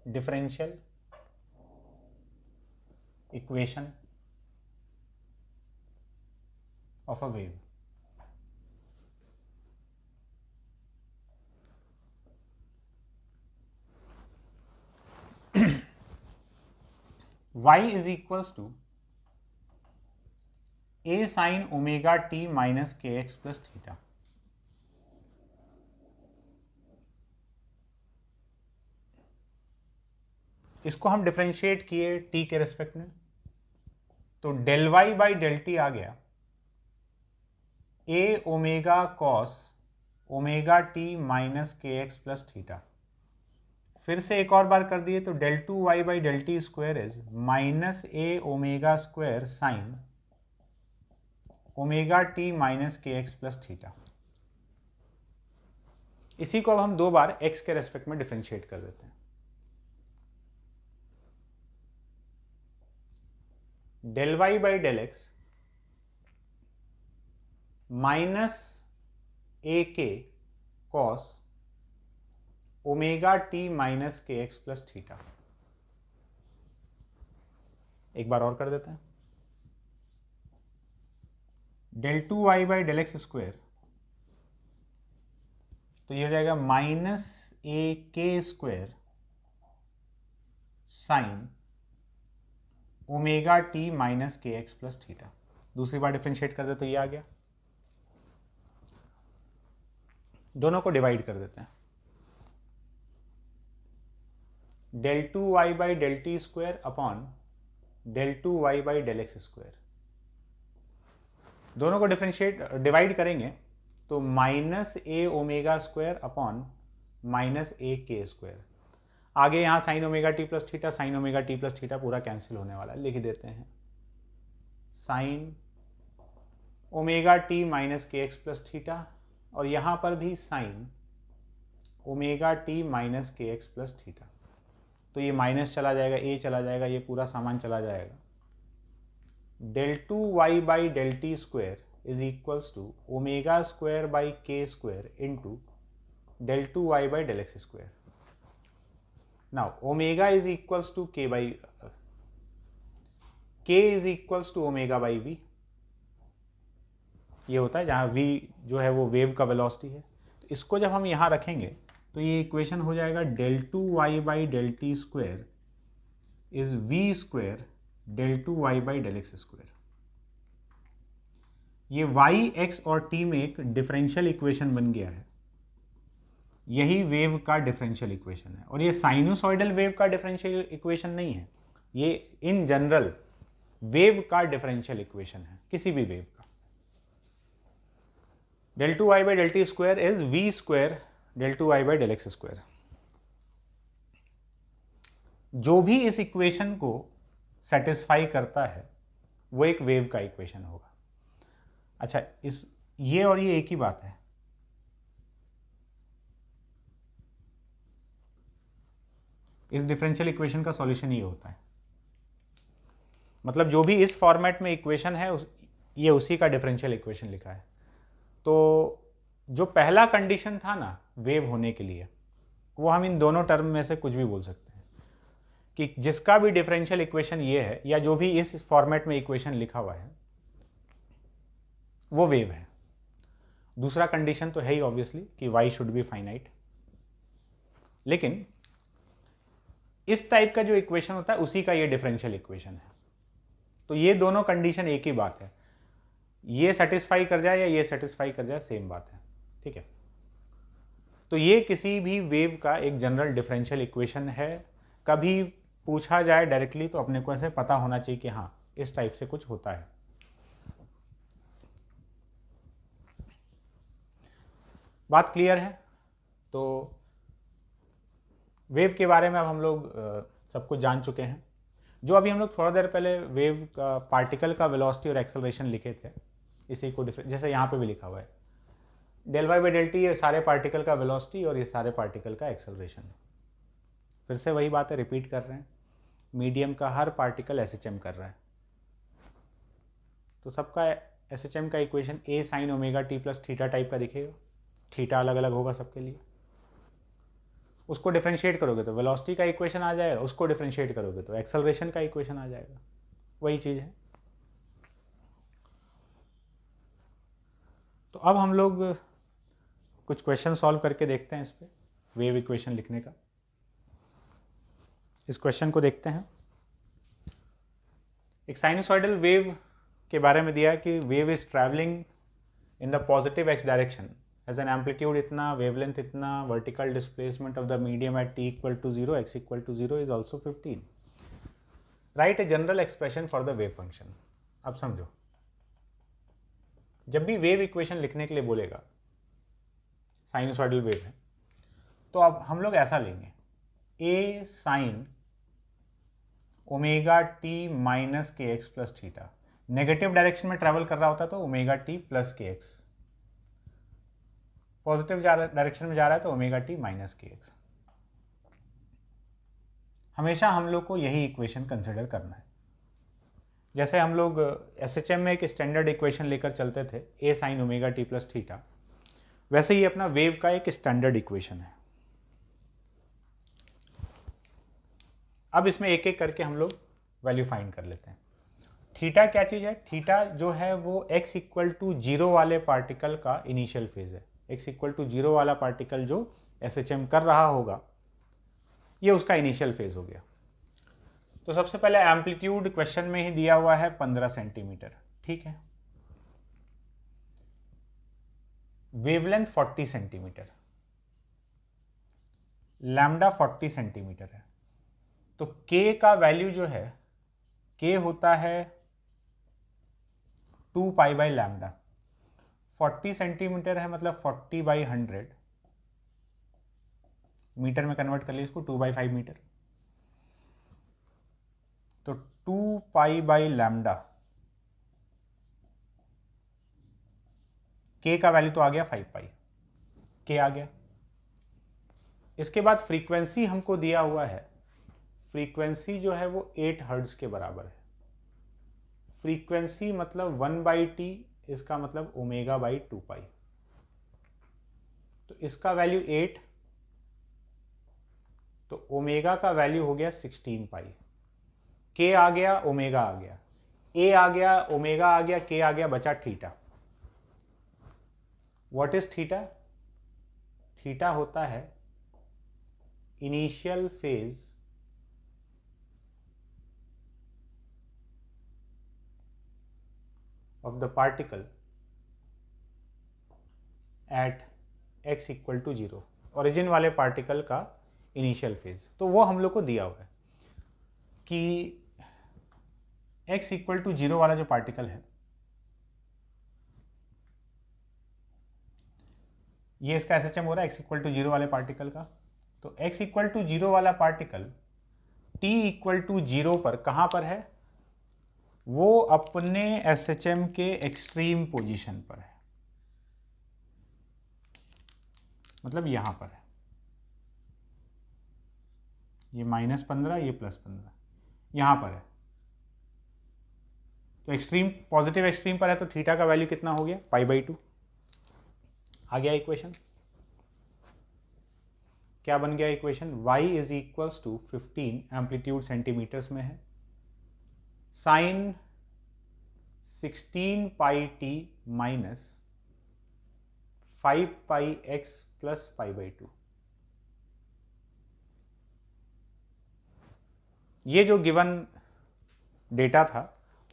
differential equation of a wave. Y is equals to a sin omega t minus kx plus theta. इसको हम differentiate किए t के respect में, तो del Y by del t आ गया a omega cos omega T minus के x plus theta. फिर से एक और बार कर दिए तो del two Y by del T square is minus A omega square sine omega T minus के एक्स प्लस थीटा। इसी को अब हम दो बार x के रेस्पेक्ट में डिफरेंशिएट कर देते हैं। Del Y by del x minus A के कॉस ओमेगा टी माइनस के एक्स प्लस थीटा। एक बार और कर देते हैं। Del two Y by del x square, तो ये हो जाएगा minus A K square sine omega T minus के एक्स प्लस थीटा। दूसरी बार डिफरेंशिएट कर दे तो ये आ गया। दोनों को डिवाइड कर देते हैं। Del two Y by del T square upon del two Y by del x square. दोनों को डिवाइड करेंगे तो minus A omega square upon minus A K square. आगे यहाँ sine omega T plus theta, sine omega T plus theta पूरा cancel होने वाला है, लिख देते हैं साइन ओमेगा टी माइनस के एक्स प्लस थीटा, और यहाँ पर भी साइन ओमेगा टी माइनस के एक्स प्लस थीटा। तो ये माइनस चला जाएगा, ए चला जाएगा, ये पूरा सामान चला जाएगा। Del two Y by del T square is equals to omega square by k square into del two Y by del x square. Now omega is equals to k by k is equals to omega by v. ये होता है जहाँ v जो है वो wave का velocity है। तो इसको जब हम यहाँ रखेंगे तो ये इक्वेशन हो जाएगा del two Y by del T square is V square del two Y by del x square. ये y, x और t में एक डिफरेंशियल इक्वेशन बन गया है। यही वेव का डिफरेंशियल इक्वेशन है, और ये साइनोसॉइडल वेव का डिफरेंशियल इक्वेशन नहीं है, ये इन जनरल वेव का डिफरेंशियल इक्वेशन है, किसी भी वेव का। Del two Y by del T square is V square del two Y by del x square. जो भी इस इक्वेशन को सेटिस्फाई करता है वो एक वेव का इक्वेशन होगा। अच्छा, इस ये और ये एक ही बात है। इस डिफरेंशियल इक्वेशन का सॉल्यूशन ये होता है, मतलब जो भी इस फॉर्मेट में इक्वेशन है ये उसी का डिफरेंशियल इक्वेशन लिखा है। तो जो पहला कंडीशन था ना वेव होने के लिए, वो हम इन दोनों टर्म में से कुछ भी बोल सकते हैं कि जिसका भी डिफरेंशियल इक्वेशन ये है या जो भी इस फॉर्मेट में इक्वेशन लिखा हुआ है वो वेव है। दूसरा कंडीशन तो है ही ऑब्वियसली कि y शुड बी फाइनाइट, लेकिन इस टाइप का जो इक्वेशन होता है उसी का ये डिफरेंशियल इक्वेशन है। तो ये दोनों कंडीशन एक ही बात है, ये सेटिस्फाई कर जाए या ये सेटिस्फाई कर जाए सेम बात है, ठीक है। तो ये किसी भी वेव का एक जनरल डिफरेंशियल इक्वेशन है। कभी पूछा जाए डायरेक्टली तो अपने को ऐसे पता होना चाहिए कि हाँ इस टाइप से कुछ होता है। बात क्लियर है? तो वेव के बारे में अब हम लोग सब कुछ जान चुके हैं। जो अभी हम लोग थोड़ा देर पहले वेव का पार्टिकल का वेलोसिटी और एक्सेलरेशन लिखे थे, इसी को जैसे यहाँ पे भी लिखा हुआ है del Y by del T, ये सारे पार्टिकल का वेलोसिटी और ये सारे पार्टिकल का एक्सेलरेशन। फिर से वही बात है, रिपीट कर रहे हैं, मीडियम का हर पार्टिकल SHM कर रहा है, तो सबका SHM का equation a sine omega T plus theta type का दिखेगा। थीटा अलग अलग होगा सबके लिए। उसको डिफरेंशिएट करोगे तो वेलोसिटी का इक्वेशन आ जाएगा, उसको डिफरेंशिएट करोगे तो एक्सेलरेशन का इक्वेशन आ जाएगा, वही चीज़ है। तो अब हम लोग कुछ क्वेश्चन सॉल्व करके देखते हैं इस पर, वेव इक्वेशन लिखने का। इस क्वेश्चन को देखते हैं। एक साइनसॉइडल वेव के बारे में दिया कि wave is travelling in the positive x direction as an amplitude इतना, वेवलेंथ इतना, vertical displacement of the medium at t equal to 0, x equal to 0 is also 15। Write a general expression for the wave function. अब समझो, जब भी wave equation लिखने के लिए बोलेगा, साइनसॉइडल वेव है, तो अब हम लोग ऐसा लेंगे, a sine omega T minus के x plus theta. Negative direction में ट्रैवल कर रहा होता तो omega T plus k x, positive direction में जा रहा है तो ओमेगा टी माइनस के एक्स। हमेशा हम लोग को यही इक्वेशन कंसिडर करना है। जैसे हम लोग एसएचएम में एक स्टैंडर्ड इक्वेशन लेकर चलते थे, a sine omega T plus theta, वैसे ही अपना वेव का एक स्टैंडर्ड इक्वेशन है। अब इसमें एक एक करके हम लोग वैल्यू फाइंड कर लेते हैं। थीटा क्या चीज़ है? थीटा जो है वो x इक्वल टू 0 वाले पार्टिकल का इनिशियल फेज है। x इक्वल टू 0 वाला पार्टिकल जो एसएचएम कर रहा होगा, ये उसका इनिशियल फेज हो गया। तो सबसे पहले एम्पलीट्यूड क्वेश्चन में ही दिया हुआ है 15 सेंटीमीटर, ठीक है। वेवलेंथ 40 सेंटीमीटर, लैम्डा 40 सेंटीमीटर है। तो k का वैल्यू जो है, k होता है 2 पाई बाई लैम्डा। 40 सेंटीमीटर है मतलब 40 बाई 100, मीटर में कन्वर्ट कर लिए इसको, 2/5 मीटर। तो 2 पाई बाई लैम्डा, k का वैल्यू तो आ गया 5 पाई, k आ गया। इसके बाद फ्रीक्वेंसी हमको दिया हुआ है, फ्रीक्वेंसी जो है वो 8 हर्ट्ज के बराबर है। फ्रीक्वेंसी मतलब 1/t, इसका मतलब ओमेगा बाई 2 पाई। तो इसका वैल्यू 8, तो ओमेगा का वैल्यू हो गया 16 पाई। k आ गया, ओमेगा आ गया, a आ गया, ओमेगा आ गया, k आ गया, बचा थीटा। What is theta? थीटा होता है initial phase of the particle at x equal to 0, origin वाले पार्टिकल का इनिशियल फेज। तो वो हम लोग को दिया हुआ है कि x इक्वल टू 0 वाला जो पार्टिकल है, ये इसका एसएचएम हो रहा है x इक्वल टू 0 वाले पार्टिकल का। तो x इक्वल टू 0 वाला पार्टिकल t इक्वल टू 0 पर कहां पर है? वो अपने एसएचएम के एक्सट्रीम पोजीशन पर है, मतलब यहां पर है। ये -15, ये +15, यहां पर है। तो एक्सट्रीम, पॉजिटिव एक्सट्रीम पर है, तो थीटा का वैल्यू कितना हो गया? π/2। आ गया इक्वेशन। क्या बन गया equation? y is equals to 15, amplitude centimetres में है, sine 16 pi t minus 5 pi x plus π/2। ये जो गिवन डेटा था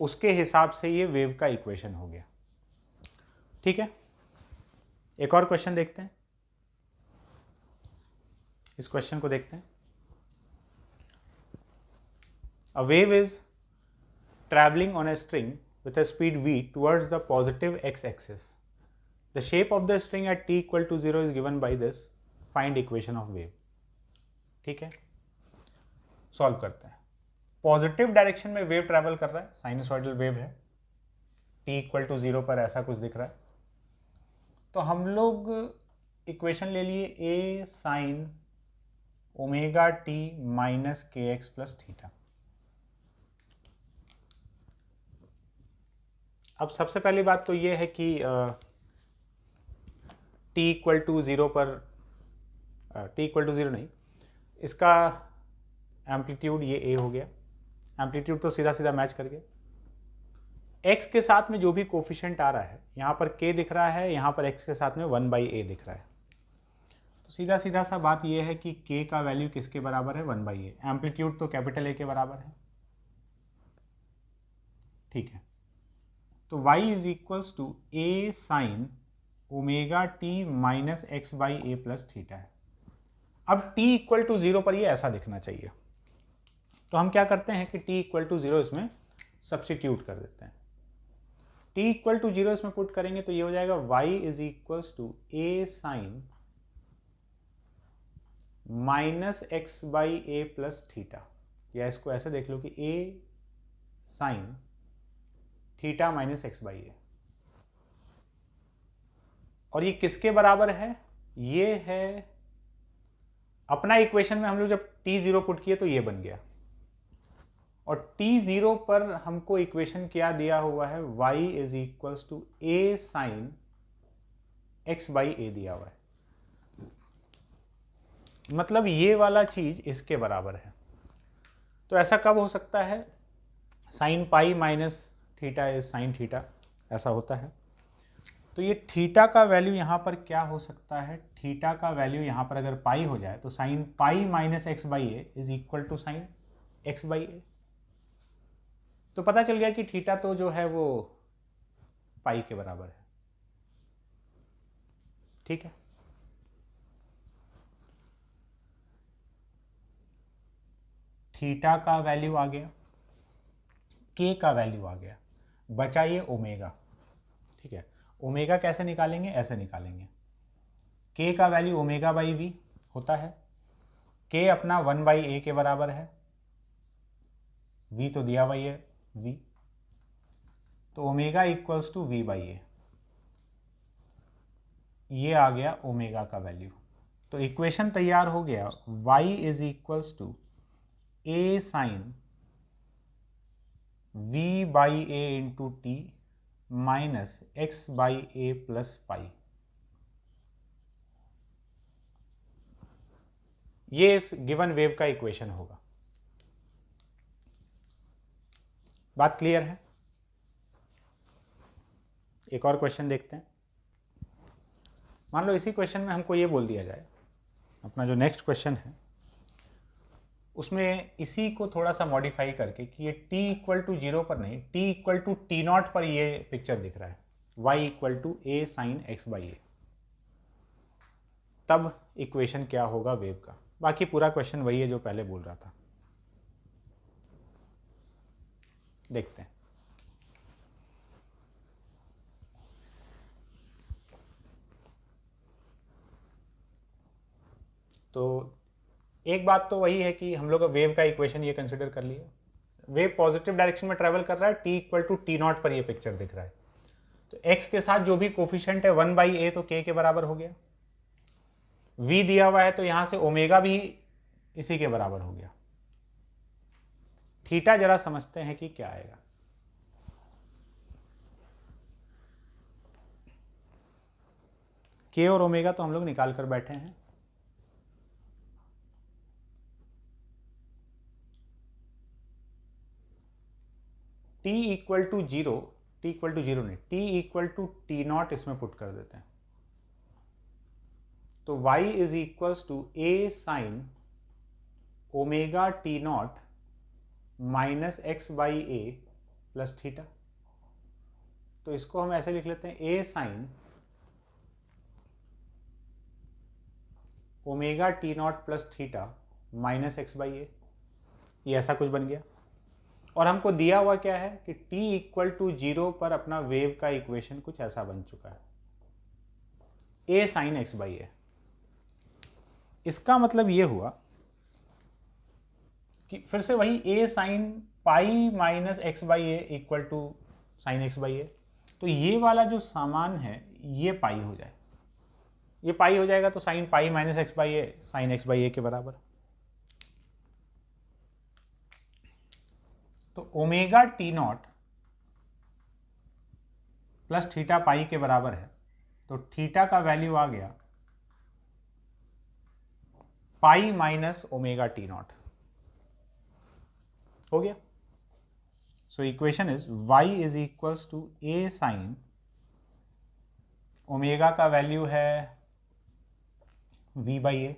उसके हिसाब से ये वेव का इक्वेशन हो गया, ठीक है। एक और क्वेश्चन देखते हैं, इस क्वेश्चन को देखते हैं। A wave is traveling on a string with a speed v towards the positive x-axis. The shape of the string at t equal to 0 is given by this. Find equation of wave. ठीक है, solve करते हैं। Positive direction में wave travel कर रहा है, sinusoidal wave है, t equal to 0 पर ऐसा कुछ दिख रहा है। तो हम लोग इक्वेशन ले लिए a sine omega t minus के एक्स प्लस थीटा। अब सबसे पहली बात तो ये है कि t इक्वल टू 0 पर, t इक्वल टू 0 नहीं, इसका एम्पलीट्यूड ये ए हो गया, एम्पलीट्यूड तो सीधा सीधा मैच कर गया। एक्स के साथ में जो भी कोफिशिएंट आ रहा है, यहाँ पर के दिख रहा है, यहाँ पर एक्स के साथ में 1/a दिख रहा है। तो सीधा सीधा सा बात ये है कि के का वैल्यू किसके बराबर है, 1/a। एम्पलीट्यूड तो कैपिटल ए के बराबर है, ठीक है। तो y is equals to a sine omega T minus x by a plus theta है। अब t इक्वल टू 0 पर ये ऐसा दिखना चाहिए। तो हम क्या करते हैं कि t इक्वल टू 0 इसमें सब्सटीट्यूट कर देते हैं। t इक्वल टू 0 इसमें पुट करेंगे तो ये हो जाएगा y is equals to a sine minus x by a plus theta, या इसको ऐसे देख लो कि a sine theta minus x by a. और ये किसके बराबर है, ये है अपना इक्वेशन में हम लोग जब t0 पुट किए तो ये बन गया, और t0 पर हमको इक्वेशन क्या दिया हुआ है, y is equals to a sine x by a दिया हुआ है। मतलब ये वाला चीज इसके बराबर है। तो ऐसा कब हो सकता है, sign pi minus theta is sine theta, ऐसा होता है। तो ये थीटा का वैल्यू यहाँ पर क्या हो सकता है, थीटा का वैल्यू यहाँ पर अगर पाई हो जाए तो sine pi minus x by a is equal to sine x by a. तो पता चल गया कि थीटा तो जो है वो पाई के बराबर है, ठीक है। थीटा का वैल्यू आ गया, के का वैल्यू आ गया, बचा ये ओमेगा, ठीक है। ओमेगा कैसे निकालेंगे, ऐसे निकालेंगे। के का वैल्यू ओमेगा बाई वी होता है, के अपना 1/a के बराबर है, वी तो दिया हुआ है वी, तो omega equals to v by a, ये आ गया ओमेगा का वैल्यू। तो इक्वेशन तैयार हो गया, y is equals to a sine v by a into t minus x by a plus pi. ये इस गिवन वेव का इक्वेशन होगा। बात क्लियर है? एक और क्वेश्चन देखते हैं। मान लो इसी क्वेश्चन में हमको ये बोल दिया जाए, अपना जो नेक्स्ट क्वेश्चन है उसमें इसी को थोड़ा सा मॉडिफाई करके कि ये t इक्वल टू 0 पर नहीं, t इक्वल टू t0 पर ये पिक्चर दिख रहा है, y equal to a sine x by a, तब इक्वेशन क्या होगा वेव का। बाकी पूरा क्वेश्चन वही है जो पहले बोल रहा था। देखते हैं। तो एक बात तो वही है कि हम लोग वेव का इक्वेशन ये कंसिडर कर लिया, वेव पॉजिटिव डायरेक्शन में ट्रेवल कर रहा है, t इक्वल टू t0 पर ये पिक्चर दिख रहा है। तो x के साथ जो भी कोफिशिएंट है 1/a तो k के बराबर हो गया, v दिया हुआ है तो यहां से ओमेगा भी इसी के बराबर हो गया। थीटा जरा समझते हैं कि क्या आएगा। k और ओमेगा तो हम लोग निकाल कर बैठे हैं। t equal to 0, t equal to 0 नहीं, t इक्वल टू t0 इसमें पुट कर देते हैं। तो y is equals to a sine omega t0 minus x by a plus theta. तो इसको हम ऐसे लिख लेते हैं, a sine omega t0 plus theta minus x by a, ये ऐसा कुछ बन गया। और हमको दिया हुआ क्या है कि t इक्वल टू 0 पर अपना वेव का इक्वेशन कुछ ऐसा बन चुका है, a sine x by a. इसका मतलब ये हुआ कि फिर से वही a sine pi minus x by a equal to sine x by a. तो ये वाला जो सामान है ये पाई हो जाए, ये पाई हो जाएगा तो sine pi minus x by a sine x by a के बराबर। तो omega t0 plus theta pi के बराबर है, तो थीटा का वैल्यू आ गया pi minus omega t naught हो गया। So equation is y is equals to a sine omega का वैल्यू है v by a,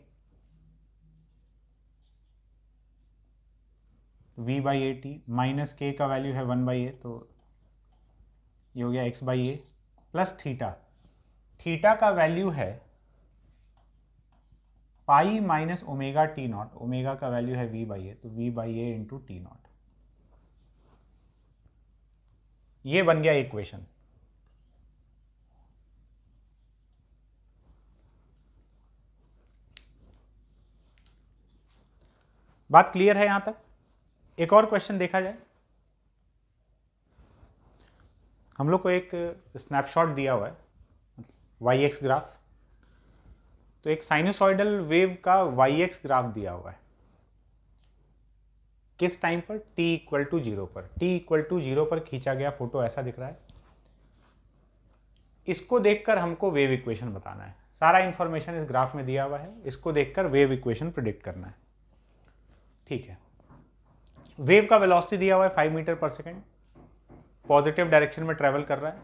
v by a t minus k का वैल्यू है 1 बाई ए, तो ये हो गया x by a plus theta. Theta का वैल्यू है पाई minus omega t not, omega का वैल्यू है v बाई ए, तो v by a into T not. ये बन गया इक्वेशन। बात क्लियर है यहां तक? एक और क्वेश्चन देखा जाए। हम लोग को एक स्नैपशॉट दिया हुआ है वाई एक्स ग्राफ, तो एक साइनोसॉइडल वेव का वाई एक्स ग्राफ दिया हुआ है। किस टाइम पर? t इक्वल टू 0 पर। t इक्वल टू 0 पर खींचा गया फोटो ऐसा दिख रहा है। इसको देखकर हमको वेव इक्वेशन बताना है। सारा इंफॉर्मेशन इस ग्राफ में दिया हुआ है, इसको देखकर वेव इक्वेशन प्रिडिक्ट करना है। ठीक है, वेव का वेलोसिटी दिया हुआ है 5 मीटर पर सेकेंड, पॉजिटिव डायरेक्शन में ट्रेवल कर रहा है।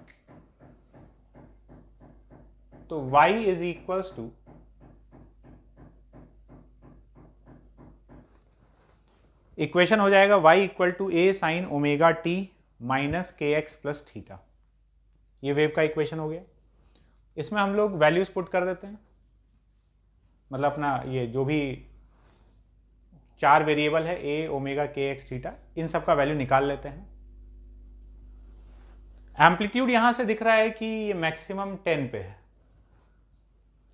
तो y is equals to equation हो जाएगा y equal to a sine omega T minus के एक्स प्लस थीटा। ये वेव का इक्वेशन हो गया। इसमें हम लोग वैल्यूज पुट कर देते हैं, मतलब अपना ये जो भी 4 वेरिएबल है ए ओमेगा के एक्स थीटा, इन सब का वैल्यू निकाल लेते हैं। एम्पलीट्यूड यहां से दिख रहा है कि ये मैक्सिमम 10 पे है,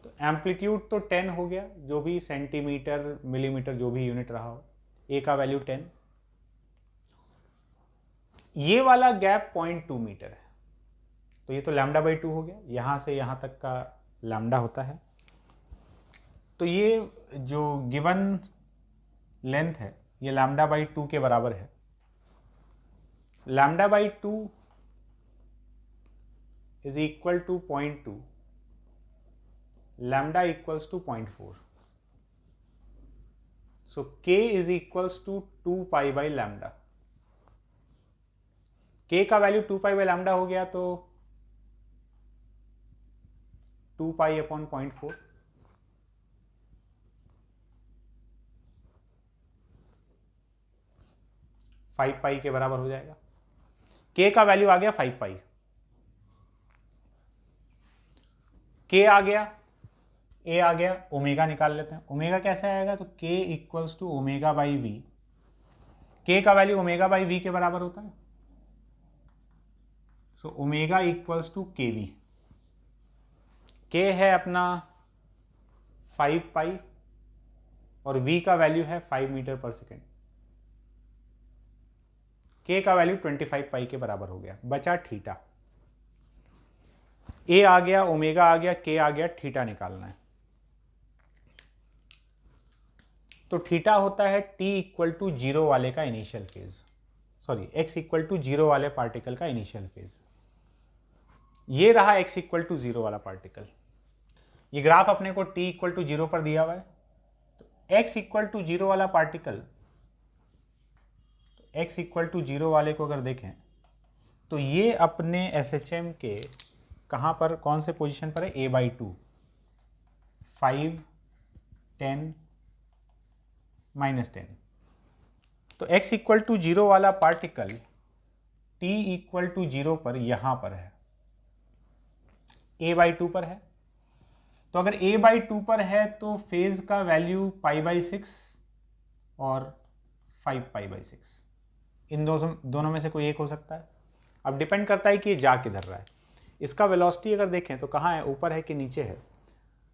तो एम्पलीट्यूड तो 10 हो गया, जो भी सेंटीमीटर मिलीमीटर जो भी यूनिट रहा हो, ए का वैल्यू 10। ये वाला गैप 0.2 मीटर है, तो ये तो लैम्डा बाई 2 हो गया। यहां से यहां तक का लैम्डा होता है, तो ये जो गिवन लेंथ है ये लैम्डा बाई 2 के बराबर है। Lambda by 2 is equal to 0.2, lambda equals to 0.4। So k is equals to 2 pi by lambda. k का वैल्यू 2 पाई बाई लैम्डा हो गया, तो 2 पाई अपॉन 0.4, 5 पाई के बराबर हो जाएगा। k का वैल्यू आ गया 5 पाई। k आ गया, a आ गया, ओमेगा निकाल लेते हैं। ओमेगा कैसे आएगा? तो k equals to omega by v. k का वैल्यू ओमेगा बाई वी के बराबर होता है, so omega equals to k v. k है अपना 5 पाई और v का वैल्यू है 5 मीटर पर सेकेंड। k का वैल्यू 25 पाई के बराबर हो गया। बचा थीटा। a आ गया, ओमेगा आ गया, k आ गया, थीटा निकालना है। तो थीटा होता है t इक्वल टू 0 वाले का initial phase, sorry x equal to 0 वाले पार्टिकल का इनिशियल फेज। ये रहा x इक्वल टू 0 वाला पार्टिकल। ये ग्राफ अपने को t इक्वल टू 0 पर दिया हुआ है, तो x इक्वल टू 0 वाला पार्टिकल, x इक्वल टू 0 वाले को अगर देखें तो ये अपने SHM के कहाँ पर, कौन से पोजीशन पर है? a by 2, 5, 10, -10। तो x इक्वल टू 0 वाला पार्टिकल t इक्वल टू 0 पर यहां पर है, a बाई 2 पर है। तो अगर a बाई 2 पर है तो फेज का वैल्यू पाई बाई 6 और 5 पाई बाई 6, इन दोनों में से कोई एक हो सकता है। अब डिपेंड करता है कि ये जा किधर रहा है। इसका वेलोसिटी अगर देखें तो कहाँ है, ऊपर है कि नीचे है।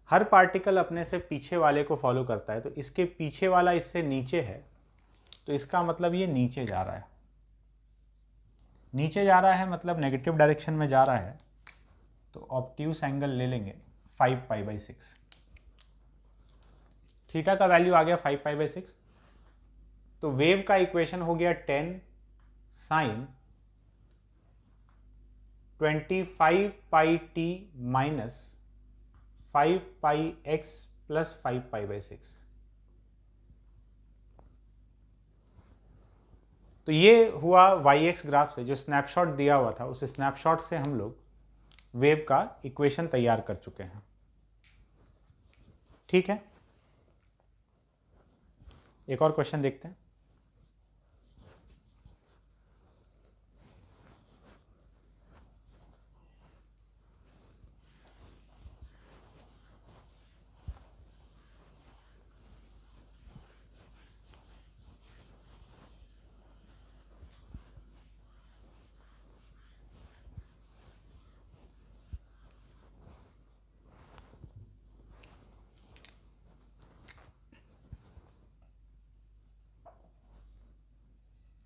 हर पार्टिकल अपने से पीछे वाले को फॉलो करता है, तो इसके पीछे वाला इससे नीचे है, तो इसका मतलब ये नीचे जा रहा है। नीचे जा रहा है मतलब नेगेटिव डायरेक्शन में जा रहा है, तो ऑब्ट्यूस एंगल ले लेंगे 5 पाई बाई 6। थीटा का वैल्यू आ गया 5 पाई बाई 6, तो वेव का इक्वेशन हो गया 10 sine 25 pi t minus 5 pi x plus 5 pi by 6। तो ये हुआ वाई एक्स ग्राफ से जो स्नैपशॉट दिया हुआ था, उस स्नैपशॉट से हम लोग वेव का इक्वेशन तैयार कर चुके हैं। ठीक है, एक और क्वेश्चन देखते हैं।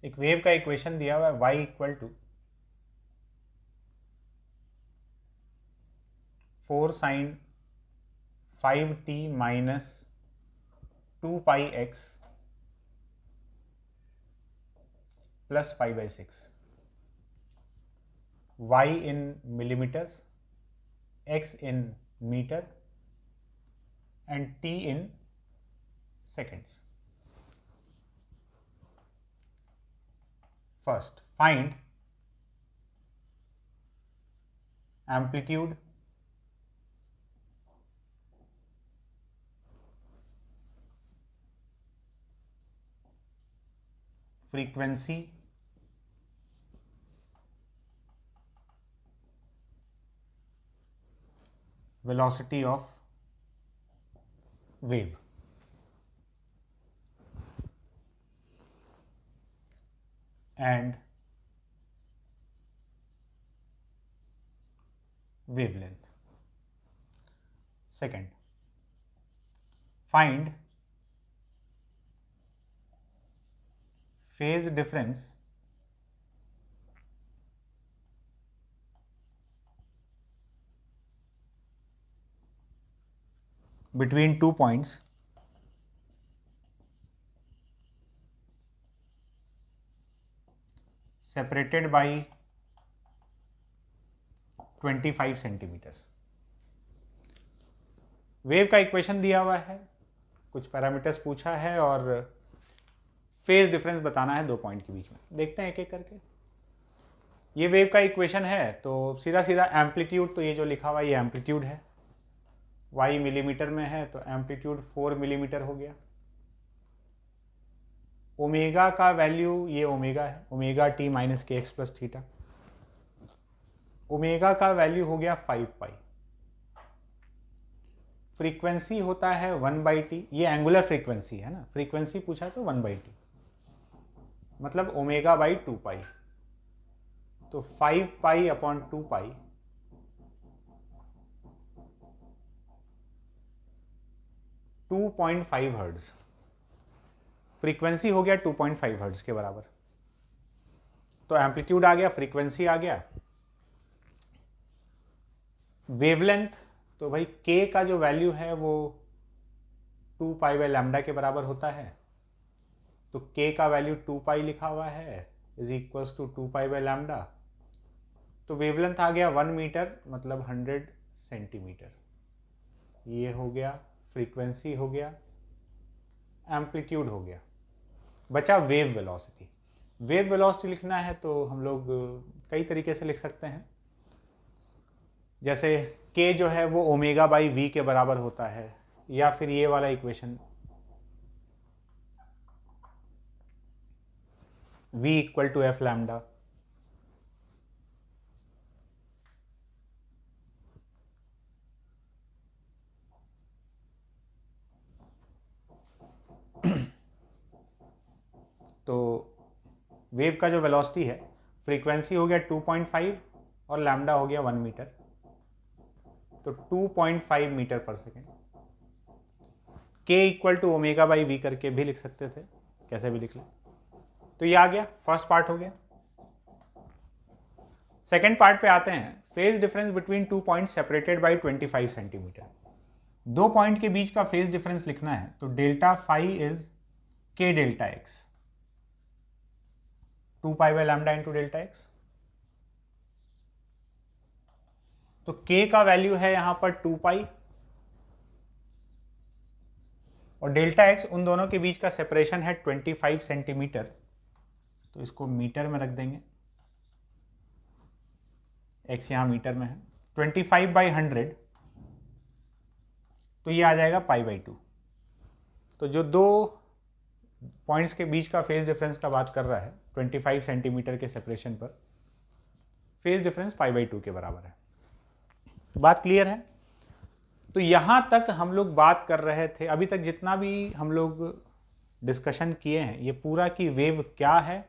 एक वेव का इक्वेशन दिया हुआ है y equal to 4 sin 5t minus 2 pi x plus pi by 6, y in millimeters, x in meter and t in seconds. First, find amplitude, frequency, velocity of wave. And wavelength. Second, find phase difference between 2 points separated by 25 centimetres. Wave का equation दिया हुआ है, कुछ parameters पूछा है और phase difference बताना है 2 पॉइंट के बीच में। देखते हैं एक एक करके। ये वेव का इक्वेशन है तो सीधा सीधा एम्पलीट्यूड, तो ये जो लिखा हुआ है ये एम्पलीट्यूड है, y मिलीमीटर में है तो एम्पलीट्यूड 4 मिलीमीटर हो गया। ओमेगा का वैल्यू ये ओमेगा है, ओमेगा टी माइनस के एक्स प्लस थीटा। ओमेगा का वैल्यू हो गया 5 पाई। फ्रीक्वेंसी होता है 1/t, ये एंगुलर फ्रीक्वेंसी है ना, फ्रीक्वेंसी पूछा है तो 1/t मतलब ओमेगा बाई 2 पाई, तो 5 पाई अपॉन 2 पाई .5 हर्ट्ज। फ्रीक्वेंसी हो गया 2.5 हर्ट्ज के बराबर। तो एम्पलीट्यूड आ गया, फ्रीक्वेंसी आ गया, वेवलेंथ तो भाई k का जो वैल्यू है वो 2 पाई बाई लैम्डा के बराबर होता है, तो k का वैल्यू 2 पाई लिखा हुआ है is equals to 2 pi by lambda. तो वेवलेंथ आ गया 1 मीटर मतलब 100 सेंटीमीटर। ये हो गया, फ्रीक्वेंसी हो गया, एम्पलीट्यूड हो गया, बचा वेव वेलोसिटी। वेव वेलोसिटी लिखना है तो हम लोग कई तरीके से लिख सकते हैं, जैसे k जो है वो ओमेगा बाई v के बराबर होता है, या फिर ये वाला equation v equal to f lambda. तो वेव का जो वेलोसिटी है, फ्रीक्वेंसी हो गया 2.5 और लैम्डा हो गया 1 मीटर, तो 2.5 मीटर पर second. k equal to omega by v करके भी लिख सकते थे, कैसे भी लिख लें। तो ये आ गया, फर्स्ट पार्ट हो गया। सेकेंड पार्ट पे आते हैं। Phase difference between 2 point separated by 25 centimetre. 2 point के बीच का फेज डिफरेंस लिखना है तो delta phi is k delta x, 2 pi by lambda into delta x। तो k का वैल्यू है यहां पर 2 पाई और डेल्टा x, उन दोनों के बीच का सेपरेशन है 25 सेंटीमीटर, तो इसको मीटर में रख देंगे, x यहाँ मीटर में है, 25/100 तो ये आ जाएगा π/2। तो जो दो पॉइंट्स के बीच का फेज डिफरेंस का बात कर रहा है 25 सेंटीमीटर के सेपरेशन पर, फेज डिफरेंस π/2 के बराबर है। बात क्लियर है? तो यहां तक हम लोग बात कर रहे थे, अभी तक जितना भी हम लोग डिस्कशन किए हैं ये पूरा कि वेव क्या है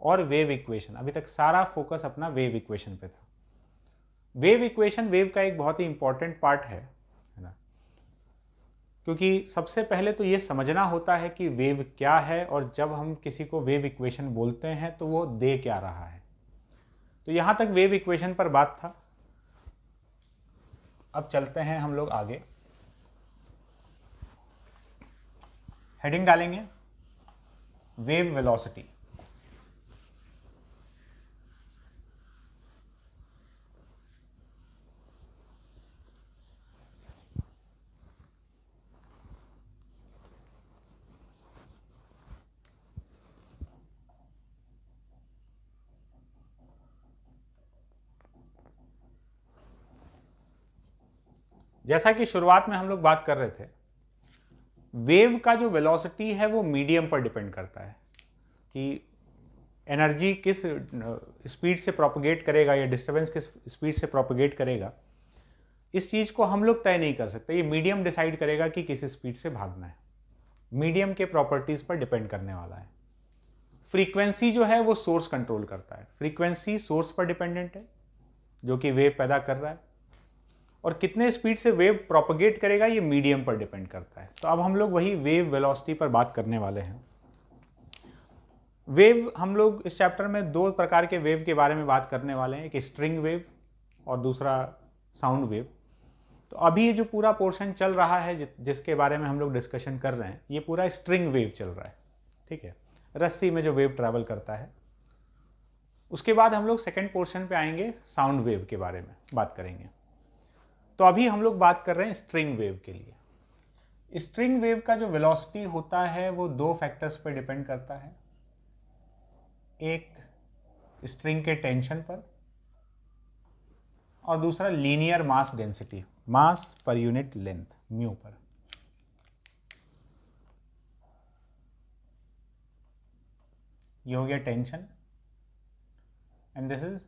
और वेव इक्वेशन, अभी तक सारा फोकस अपना वेव इक्वेशन पे था। वेव इक्वेशन वेव का एक बहुत ही इंपॉर्टेंट पार्ट है ना, क्योंकि सबसे पहले तो ये समझना होता है कि वेव क्या है और जब हम किसी को वेव इक्वेशन बोलते हैं तो वो दे क्या रहा है। तो यहां तक वेव इक्वेशन पर बात था। अब चलते हैं हम लोग आगे, हेडिंग डालेंगे वेव वेलोसिटी। जैसा कि शुरुआत में हम लोग बात कर रहे थे, वेव का जो वेलोसिटी है वो मीडियम पर डिपेंड करता है कि एनर्जी किस स्पीड से प्रोपगेट करेगा या डिस्टर्बेंस किस स्पीड से प्रोपगेट करेगा। इस चीज़ को हम लोग तय नहीं कर सकते, ये मीडियम डिसाइड करेगा कि किस स्पीड से भागना है। मीडियम के प्रॉपर्टीज़ पर डिपेंड करने वाला है। फ्रीक्वेंसी जो है वो सोर्स कंट्रोल करता है, फ्रीक्वेंसी सोर्स पर डिपेंडेंट है जो कि वेव पैदा कर रहा है, और कितने स्पीड से वेव प्रोपगेट करेगा ये मीडियम पर डिपेंड करता है। तो अब हम लोग वही वेव वेलोसिटी पर बात करने वाले हैं। वेव, हम लोग इस चैप्टर में दो प्रकार के वेव के बारे में बात करने वाले हैं, एक स्ट्रिंग वेव और दूसरा साउंड वेव। तो अभी ये जो पूरा पोर्शन चल रहा है जिसके बारे में हम लोग डिस्कशन कर रहे हैं, ये पूरा स्ट्रिंग वेव चल रहा है, ठीक है, रस्सी में जो वेव ट्रैवल करता है। उसके बाद हम लोग सेकेंड पोर्शन पे आएंगे, साउंड वेव के बारे में बात करेंगे। तो अभी हम लोग बात कर रहे हैं स्ट्रिंग वेव के लिए। स्ट्रिंग वेव का जो वेलोसिटी होता है वो दो फैक्टर्स पर डिपेंड करता है, एक स्ट्रिंग के टेंशन पर और दूसरा लीनियर मास डेंसिटी, मास पर यूनिट लेंथ, म्यू पर। ये हो गया tension and this is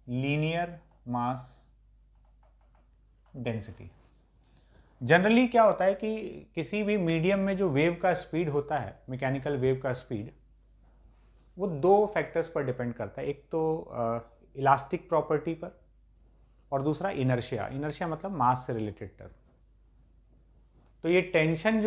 linear mass density. Generally क्या होता है कि किसी भी मीडियम में जो वेव का स्पीड होता है, मैकेनिकल वेव का स्पीड, वो दो फैक्टर्स पर डिपेंड करता है, एक तो इलास्टिक प्रॉपर्टी पर और दूसरा इनर्शिया। इनर्शिया मतलब मास से रिलेटेड टर्म। तो ये टेंशन जो